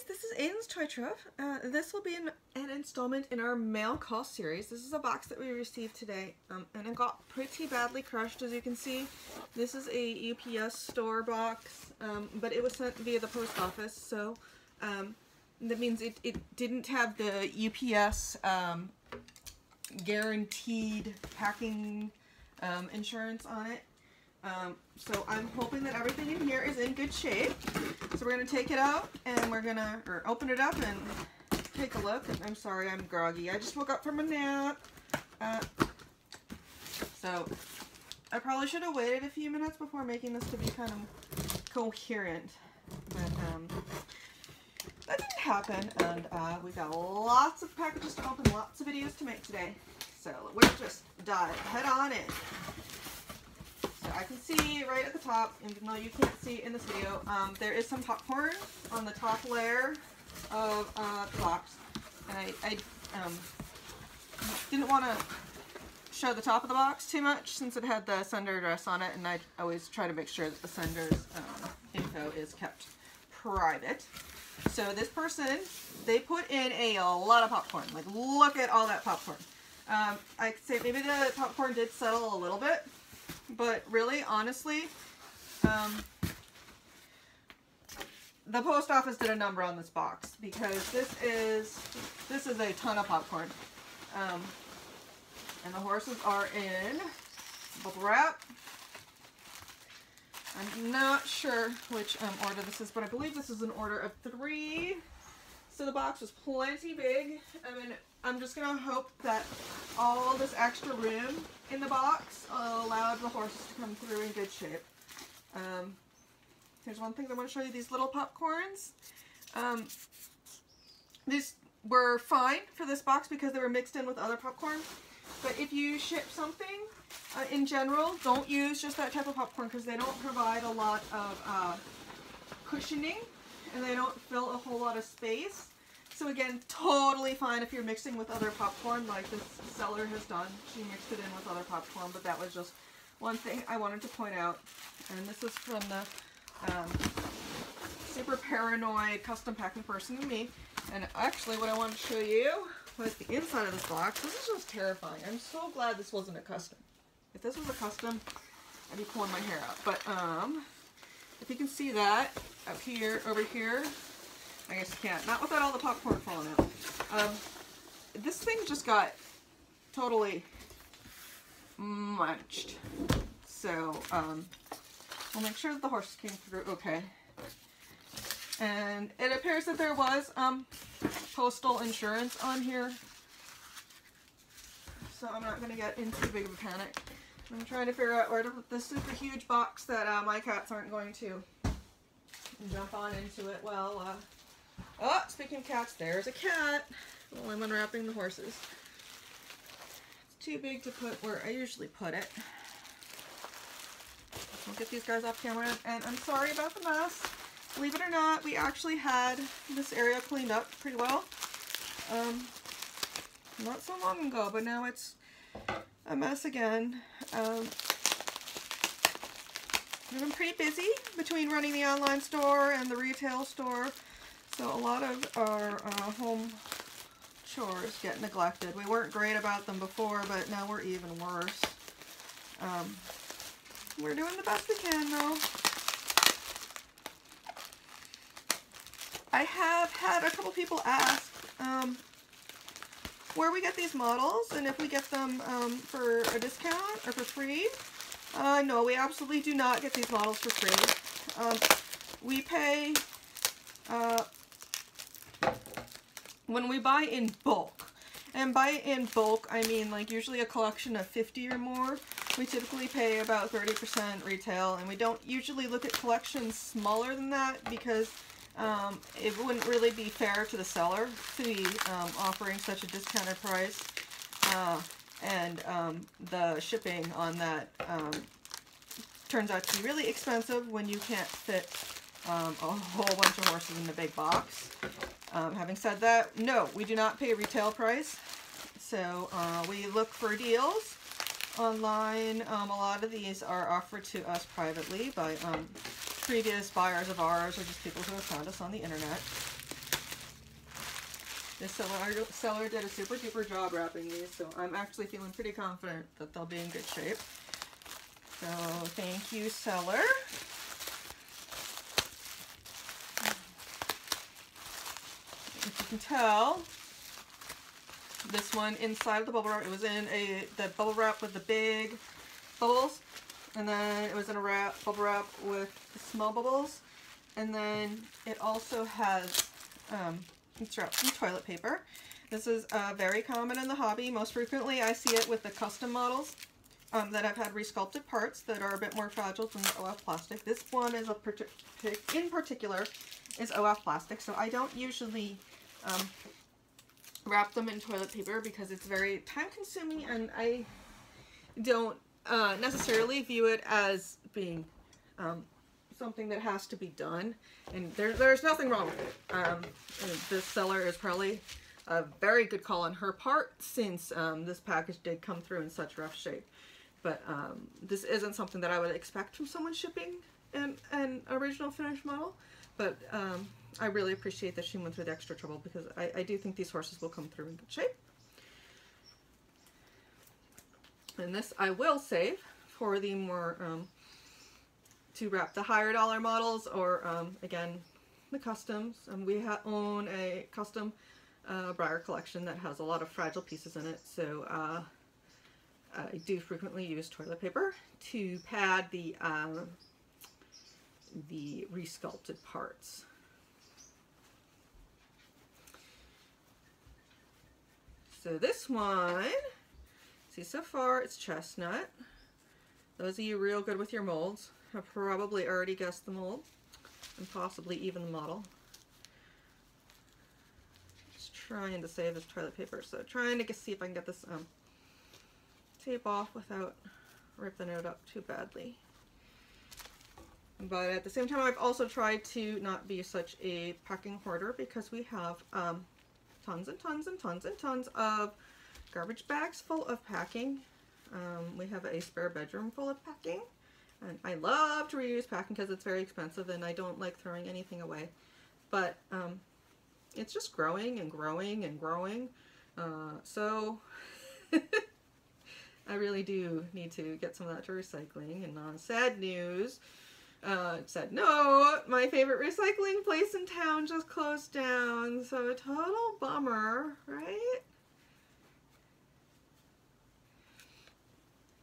guys, this is Aidan's Toy Trove. This will be an installment in our mail call series. This is a box that we received today, and it got pretty badly crushed, as you can see. This is a UPS store box, but it was sent via the post office, so that means it didn't have the UPS guaranteed packing insurance on it. So I'm hoping that everything in here is in good shape. So we're going to take it out and we're going to open it up and take a look. I'm sorry, I'm groggy. I just woke up from a nap. So I probably should have waited a few minutes before making this to be kind of coherent. But that didn't happen, and we got lots of packages to open, lots of videos to make today. So we'll just dive head on in. So I can see right at the top, even though you can't see in this video, there is some popcorn on the top layer of the box. And I didn't want to show the top of the box too much since it had the sender address on it, and I always try to make sure that the sender's info is kept private. So this person, they put in a lot of popcorn. Like, look at all that popcorn. I'd say maybe the popcorn did settle a little bit. But really, honestly, the post office did a number on this box because this is a ton of popcorn. And the horses are in bubble wrap. I'm not sure which order this is, but I believe this is an order of 3. So the box was plenty big. I mean, I'm just going to hope that all this extra room in the box allowed the horses to come through in good shape. Here's one thing I want to show you, these little popcorns. These were fine for this box because they were mixed in with other popcorn. But if you ship something, in general, don't use just that type of popcorn because they don't provide a lot of cushioning and they don't fill a whole lot of space. So again, totally fine if you're mixing with other popcorn like this seller has done. She mixed it in with other popcorn, but that was just one thing I wanted to point out. And this is from the super paranoid custom packing person in me. And actually what I wanted to show you was the inside of this box. This is just terrifying. I'm so glad this wasn't a custom. If this was a custom, I'd be pulling my hair out. But if you can see that up here, over here, I guess you can't. Not without all the popcorn falling out. This thing just got totally munched. So we'll make sure that the horses came through okay. And it appears that there was postal insurance on here. So I'm not going to get in too big of a panic. I'm trying to figure out where to put this super huge box that my cats aren't going to jump on into it. Well, oh, speaking of cats, there's a cat while I'm unwrapping the horses. It's too big to put where I usually put it. I'll get these guys off camera, and I'm sorry about the mess. Believe it or not, we actually had this area cleaned up pretty well. Not so long ago, but now it's a mess again. We've been pretty busy between running the online store and the retail store, so a lot of our home chores get neglected. We weren't great about them before, but now we're even worse. We're doing the best we can, though. I have had a couple people ask where we get these models and if we get them for a discount or for free. No, we absolutely do not get these models for free. We pay when we buy in bulk. And by in bulk, I mean like usually a collection of 50 or more. We typically pay about 30% retail, and we don't usually look at collections smaller than that because it wouldn't really be fair to the seller to be offering such a discounted price, and the shipping on that turns out to be really expensive when you can't fit a whole bunch of horses in the big box. Having said that, no, we do not pay retail price, so we look for deals online. A lot of these are offered to us privately by previous buyers of ours or just people who have found us on the internet. This seller did a super duper job wrapping these, so I'm actually feeling pretty confident that they'll be in good shape. So thank you, seller. If you can tell, this one inside of the bubble wrap, it was in the bubble wrap with the big bubbles, and then it was in a bubble wrap with the small bubbles, and then it also has it's wrapped in toilet paper. This is very common in the hobby. Most frequently I see it with the custom models that have had resculpted parts that are a bit more fragile than the OF plastic. This one is in particular is OF plastic, so I don't usually wrap them in toilet paper because it's very time consuming, and I don't necessarily view it as being something that has to be done, and there's nothing wrong with it. This seller is probably a very good call on her part, since this package did come through in such rough shape. But this isn't something that I would expect from someone shipping an original finished model, but I really appreciate that she went through the extra trouble, because I do think these horses will come through in good shape. And this I will save for the more to wrap the higher dollar models, or again, the customs. We own a custom Breyer collection that has a lot of fragile pieces in it, so I do frequently use toilet paper to pad the resculpted parts. So this one, see, so far it's chestnut. Those of you real good with your molds have probably already guessed the mold, and possibly even the model. Just trying to save this toilet paper, so trying to see if I can get this tape off without ripping it up too badly. But at the same time, I've also tried to not be such a packing hoarder, because we have tons and tons and tons and tons of garbage bags full of packing. We have a spare bedroom full of packing, and I love to reuse packing because it's very expensive and I don't like throwing anything away. But it's just growing and growing and growing, so I really do need to get some of that to recycling. And on sad news, sad note, my favorite recycling place in town just closed down, so a total bummer, right?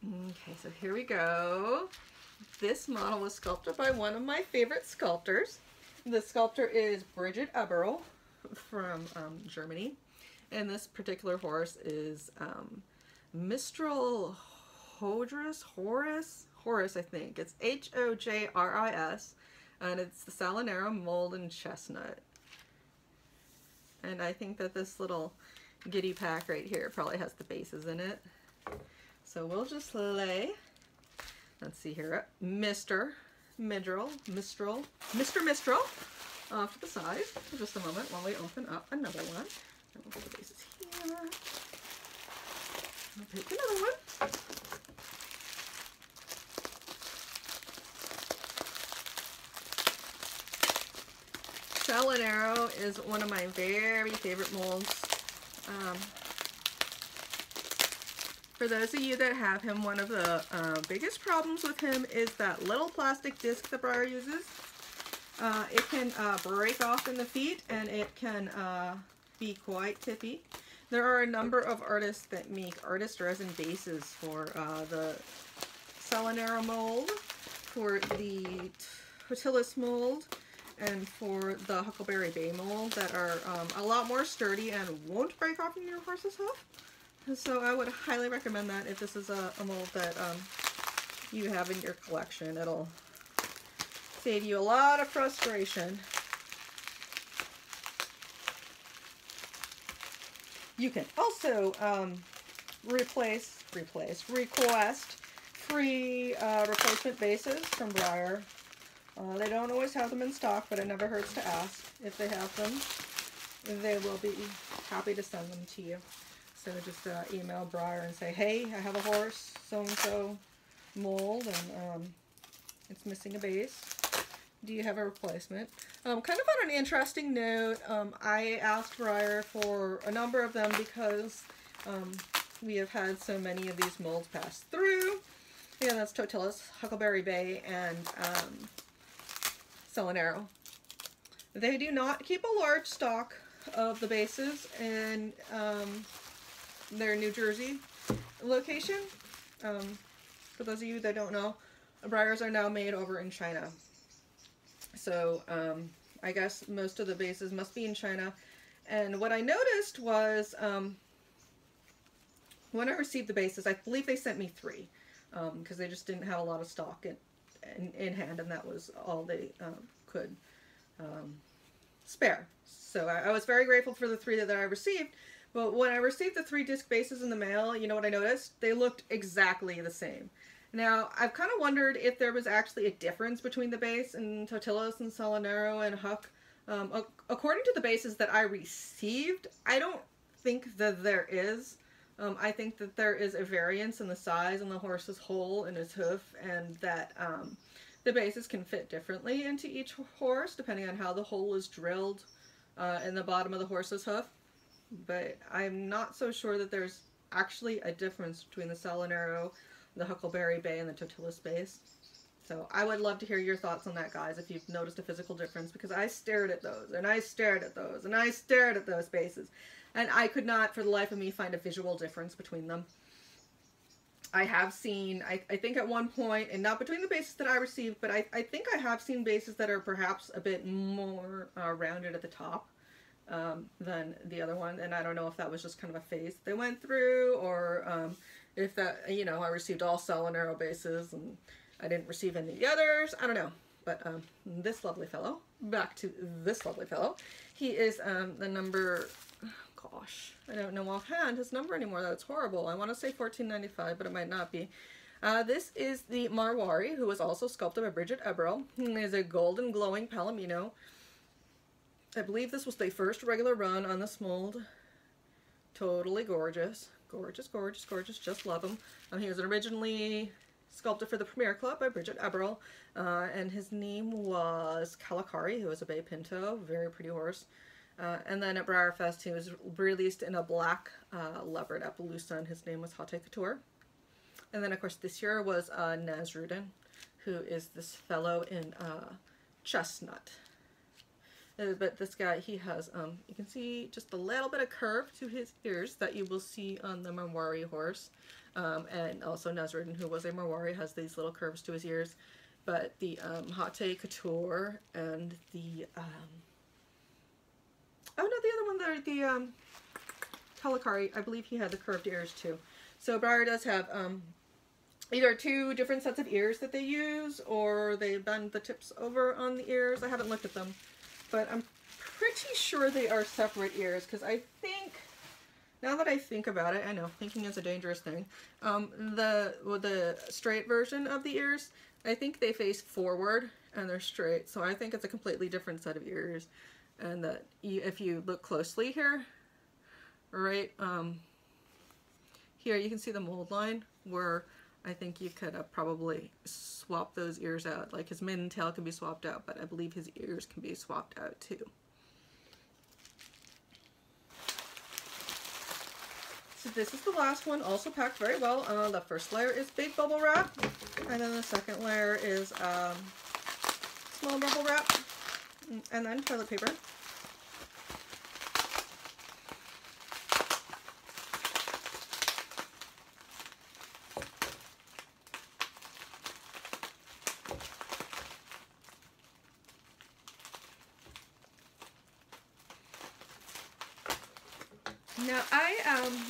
Okay, so here we go. This model was sculpted by one of my favorite sculptors. The sculptor is Bridget Eberl from Germany, and this particular horse is Mistral Horis, I think. It's Hojris, and it's the Salinero mold and chestnut. And I think that this little giddy pack right here probably has the bases in it. So we'll just lay, let's see here, Mr. Mistral off to the side for just a moment while we open up another one. And we'll put the bases here. I'll pick another one. Salinero is one of my very favorite molds. For those of you that have him, one of the biggest problems with him is that little plastic disc that Breyer uses. It can break off in the feet, and it can be quite tippy. There are a number of artists that make Artist Resin bases for the Salinero mold, for the Tortillas mold, and for the Huckleberry Bay mold that are a lot more sturdy and won't break off in your horse's hoof. So I would highly recommend that if this is a mold that you have in your collection. It'll save you a lot of frustration. You can also request free replacement bases from Breyer. They don't always have them in stock, but it never hurts to ask. If they have them, they will be happy to send them to you. So just email Breyer and say, hey, I have a horse, so-and-so mold, and it's missing a base. do you have a replacement? Kind of on an interesting note, I asked Breyer for a number of them because we have had so many of these molds pass through. Yeah, that's Totilas, Huckleberry Bay, and Selenero. They do not keep a large stock of the bases in their New Jersey location. For those of you that don't know, Breyers are now made over in China. So I guess most of the bases must be in China. And what I noticed was when I received the bases, I believe they sent me 3 because they just didn't have a lot of stock in hand, and that was all they could spare. So I was very grateful for the 3 that I received. But when I received the 3 disc bases in the mail, you know what I noticed? They looked exactly the same. Now, I've kind of wondered if there was actually a difference between the base and Totilas and Selenero and Huck. According to the bases that I received, I don't think that there is. I think that there is a variance in the size and the horse's hole in his hoof, and that the bases can fit differently into each horse depending on how the hole is drilled in the bottom of the horse's hoof. But I'm not so sure that there's actually a difference between the Selenero, the Huckleberry Bay, and the Totilas base. So I would love to hear your thoughts on that, guys, if you've noticed a physical difference, because I stared at those, and I stared at those, and I stared at those bases, and I could not, for the life of me, find a visual difference between them. I have seen, I think at one point, and not between the bases that I received, but I think I have seen bases that are perhaps a bit more rounded at the top than the other one, and I don't know if that was just kind of a phase they went through, or if that, you know, I received all Selenero bases and I didn't receive any of the others. I don't know. But this lovely fellow, back to this lovely fellow, he is the number, gosh, I don't know offhand his number anymore. That's horrible. I want to say 1495, but it might not be. This is the Marwari, who was also sculpted by Bridget Eberl. He is a golden glowing Palomino. I believe this was the first regular run on this mold. Totally gorgeous. Gorgeous, gorgeous, gorgeous. Just love him. He was originally sculpted for the Premier Club by Bridget Eberl, and his name was Calicari, who was a Bay Pinto. Very pretty horse. And then at BreyerFest, he was released in a black leopard Appaloosa, and his name was Haute Couture. And then, of course, this year was Nasruddin, who is this fellow in chestnut. But this guy, he has, you can see just a little bit of curve to his ears that you will see on the Marwari horse. And also Nasruddin, who was a Marwari, has these little curves to his ears. But the Haute Couture and the, oh no, the other one there, the Calicari, I believe he had the curved ears too. So Breyer does have either 2 different sets of ears that they use, or they bend the tips over on the ears. I haven't looked at them. But I'm pretty sure they are separate ears, because I think, now that I think about it, I know, thinking is a dangerous thing, the straight version of the ears, I think they face forward and they're straight, so I think it's a completely different set of ears, and that if you look closely here, right here, you can see the mold line where I think you could probably swap those ears out. Like his mane and tail can be swapped out, but I believe his ears can be swapped out too. So this is the last one, also packed very well. The first layer is big bubble wrap, and then the second layer is small bubble wrap, and then toilet paper. Now,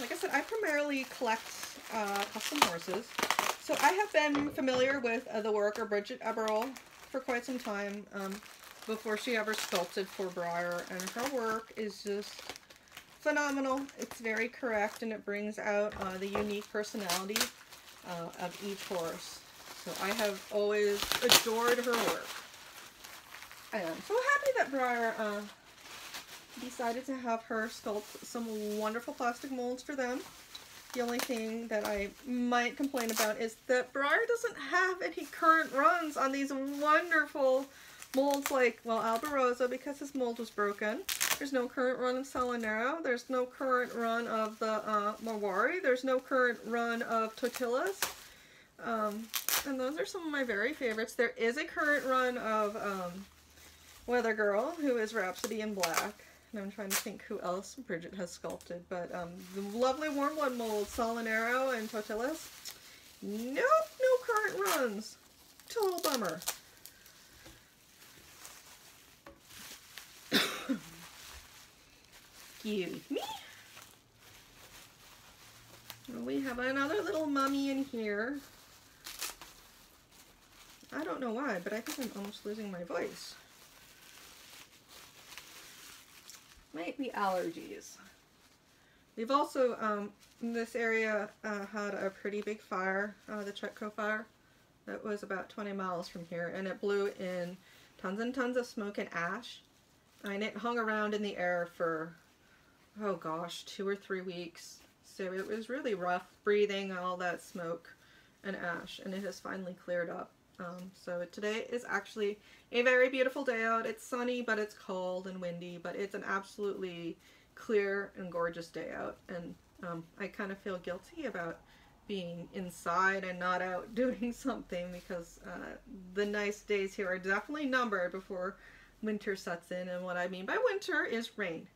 like I said, I primarily collect custom horses, so I have been familiar with the work of Bridget Eberl for quite some time, before she ever sculpted for Breyer, and her work is just phenomenal. It's very correct, and it brings out the unique personality of each horse. So I have always adored her work. I am so happy that Breyer decided to have her sculpt some wonderful plastic molds for them. The only thing that I might complain about is that Breyer doesn't have any current runs on these wonderful molds like, well, Alberosa, because his mold was broken. There's no current run of Salinero. There's no current run of the Mawari. There's no current run of Tortillas. And those are some of my very favorites. There is a current run of Weather Girl, who is Rhapsody in Black. And I'm trying to think who else Bridget has sculpted. But the lovely Warm Blood mold, Salinero and Tortillas. Nope, no current runs. Total bummer. Excuse me. We have another little mummy in here. I don't know why, but I think I'm almost losing my voice. Might be allergies. We've also, in this area, had a pretty big fire, the Chetco fire, that was about 20 miles from here, and it blew in tons and tons of smoke and ash. And it hung around in the air for, oh gosh, 2 or 3 weeks. So it was really rough breathing all that smoke and ash, and it has finally cleared up. So today is actually a very beautiful day out. It's sunny, but it's cold and windy, but it's an absolutely clear and gorgeous day out. And I kind of feel guilty about being inside and not out doing something, because the nice days here are definitely numbered before winter sets in. And what I mean by winter is rain.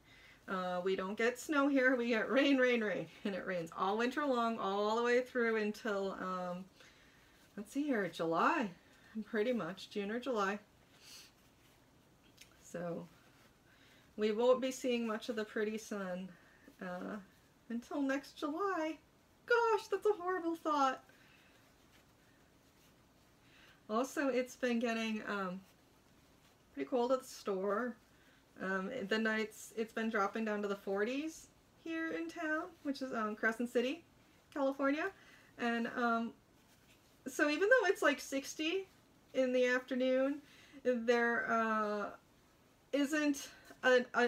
We don't get snow here, we get rain, rain, rain. And it rains all winter long, all the way through until, let's see here, July, pretty much, June or July. So we won't be seeing much of the pretty sun until next July. Gosh, that's a horrible thought. Also, it's been getting pretty cold at the store. The nights, it's been dropping down to the 40s here in town, which is Crescent City, California. And so even though it's like 60 in the afternoon, there isn't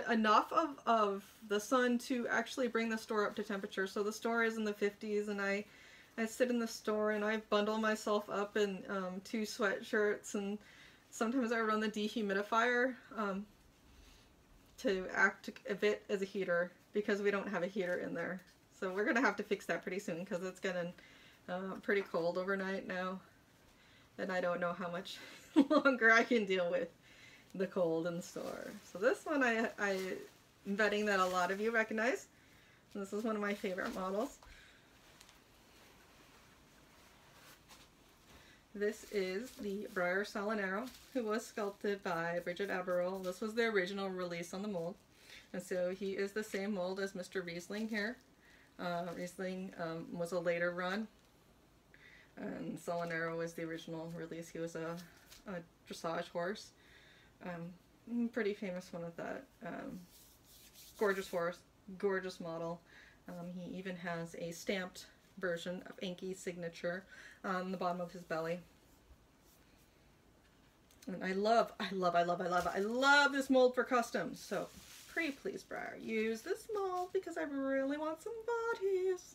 enough of the sun to actually bring the store up to temperature. So the store is in the 50s, and I sit in the store and I bundle myself up in 2 sweatshirts, and sometimes I run the dehumidifier to act a bit as a heater, because we don't have a heater in there. So we're going to have to fix that pretty soon, because it's getting pretty cold overnight now, and I don't know how much longer I can deal with the cold in the store. So this one I'm betting that a lot of you recognize. This is one of my favorite models. This is the Breyer Salinero, who was sculpted by Bridget Aberol. This was the original release on the mold. And so he is the same mold as Mr. Riesling here. Riesling was a later run, and Salinero was the original release. He was a dressage horse. Pretty famous one of that. Gorgeous horse, gorgeous model. He even has a stamped version of Enki's signature on the bottom of his belly. And I love this mold for customs. So pretty please, Breyer, use this mold, because I really want some bodies.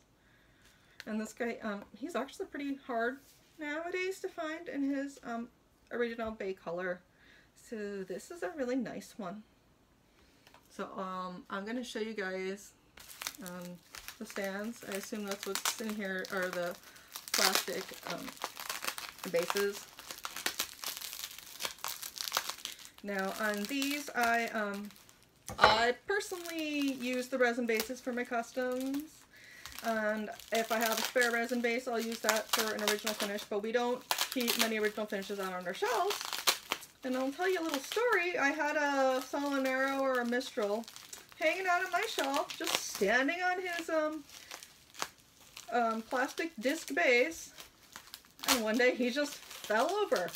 And this guy, he's actually pretty hard nowadays to find in his original bay color. So this is a really nice one. So I'm going to show you guys the stands. I assume that's what's in here, are the plastic bases. Now on these, I personally use the resin bases for my customs, and if I have a spare resin base, I'll use that for an original finish, but we don't keep many original finishes out on our shelves. And I'll tell you a little story. I had a Salinero or a Mistral hanging out on my shelf, just standing on his plastic disc base, and one day he just fell over.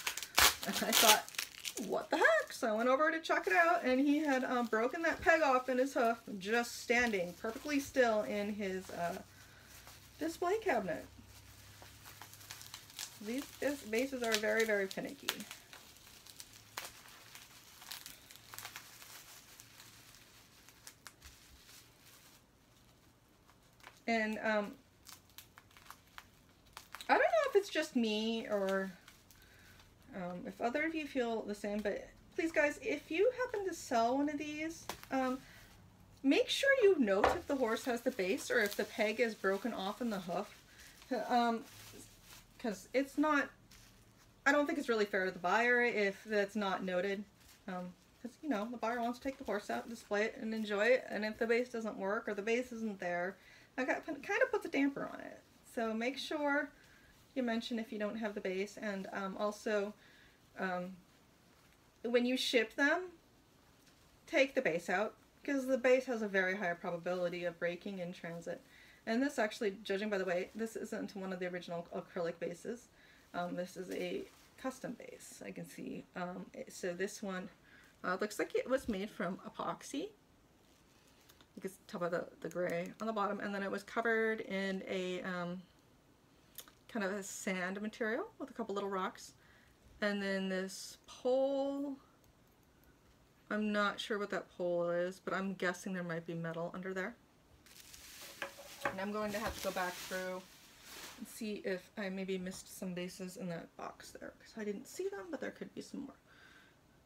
And I thought, what the heck? So I went over to check it out, and he had broken that peg off in his hoof, just standing perfectly still in his display cabinet. These bases are very, very finicky. And I don't know if it's just me or if other of you feel the same, but please guys, if you happen to sell one of these, make sure you note if the horse has the base or if the peg is broken off in the hoof. Because it's not, I don't think it's really fair to the buyer if that's not noted. Because, you know, the buyer wants to take the horse out, display it, and enjoy it. And if the base doesn't work or the base isn't there, I kind of puts a damper on it. So make sure you mention if you don't have the base. And also, when you ship them, take the base out, because the base has a very high probability of breaking in transit. And this actually, judging by the way, this isn't one of the original acrylic bases. This is a custom base, I can see. So this one looks like it was made from epoxy. You can tell by the gray on the bottom. And then it was covered in a kind of a sand material with a couple little rocks. And then this pole, I'm not sure what that pole is, but I'm guessing there might be metal under there. And I'm going to have to go back through and see if I maybe missed some bases in that box there, because I didn't see them, but there could be some more.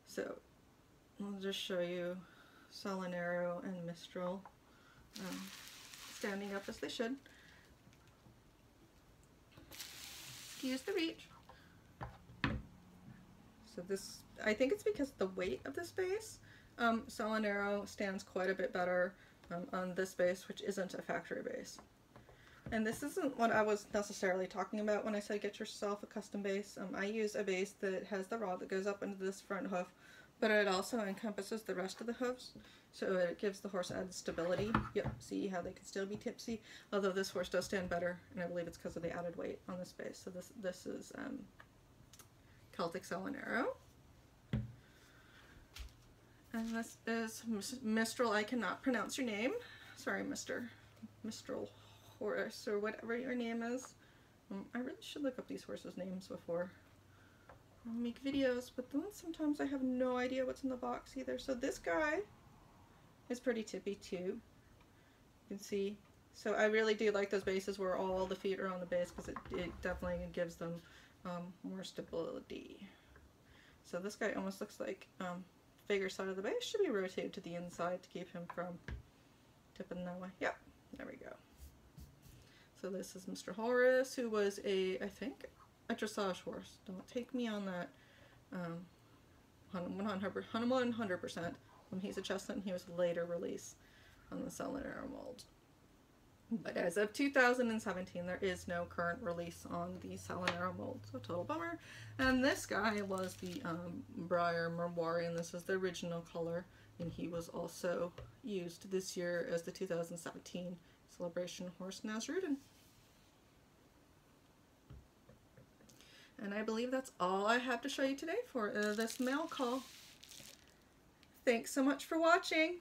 So I'll just show you Salinero and Mistral standing up as they should. Excuse the reach. So this, I think it's because of the weight of this base. Salinero stands quite a bit better on this base, which isn't a factory base. And this isn't what I was necessarily talking about when I said get yourself a custom base. I use a base that has the rod that goes up into this front hoof, but it also encompasses the rest of the hoofs, so it gives the horse added stability. Yep, see how they can still be tipsy, although this horse does stand better, and I believe it's because of the added weight on this base. So this is Celtic Salinero. And this is Mistral. I cannot pronounce your name. Sorry, Mistral Horse, or whatever your name is. I really should look up these horses' names before I make videos, but then sometimes I have no idea what's in the box either. So this guy is pretty tippy too. You can see. So I really do like those bases where all the feet are on the base, because it definitely gives them more stability. So this guy almost looks like bigger side of the base should be rotated to the inside to keep him from tipping that way. Yep, there we go. So this is Mr. Horace, who was I think, a dressage horse. Don't take me on that 100%. He's a chestnut, and he was later released on the Salinero mold. But as of 2017, there is no current release on the Salinero mold, so total bummer. And this guy was the Breyer Memoir, and this is the original color, and he was also used this year as the 2017 Celebration Horse Nasrudin. And I believe that's all I have to show you today for this mail call. Thanks so much for watching.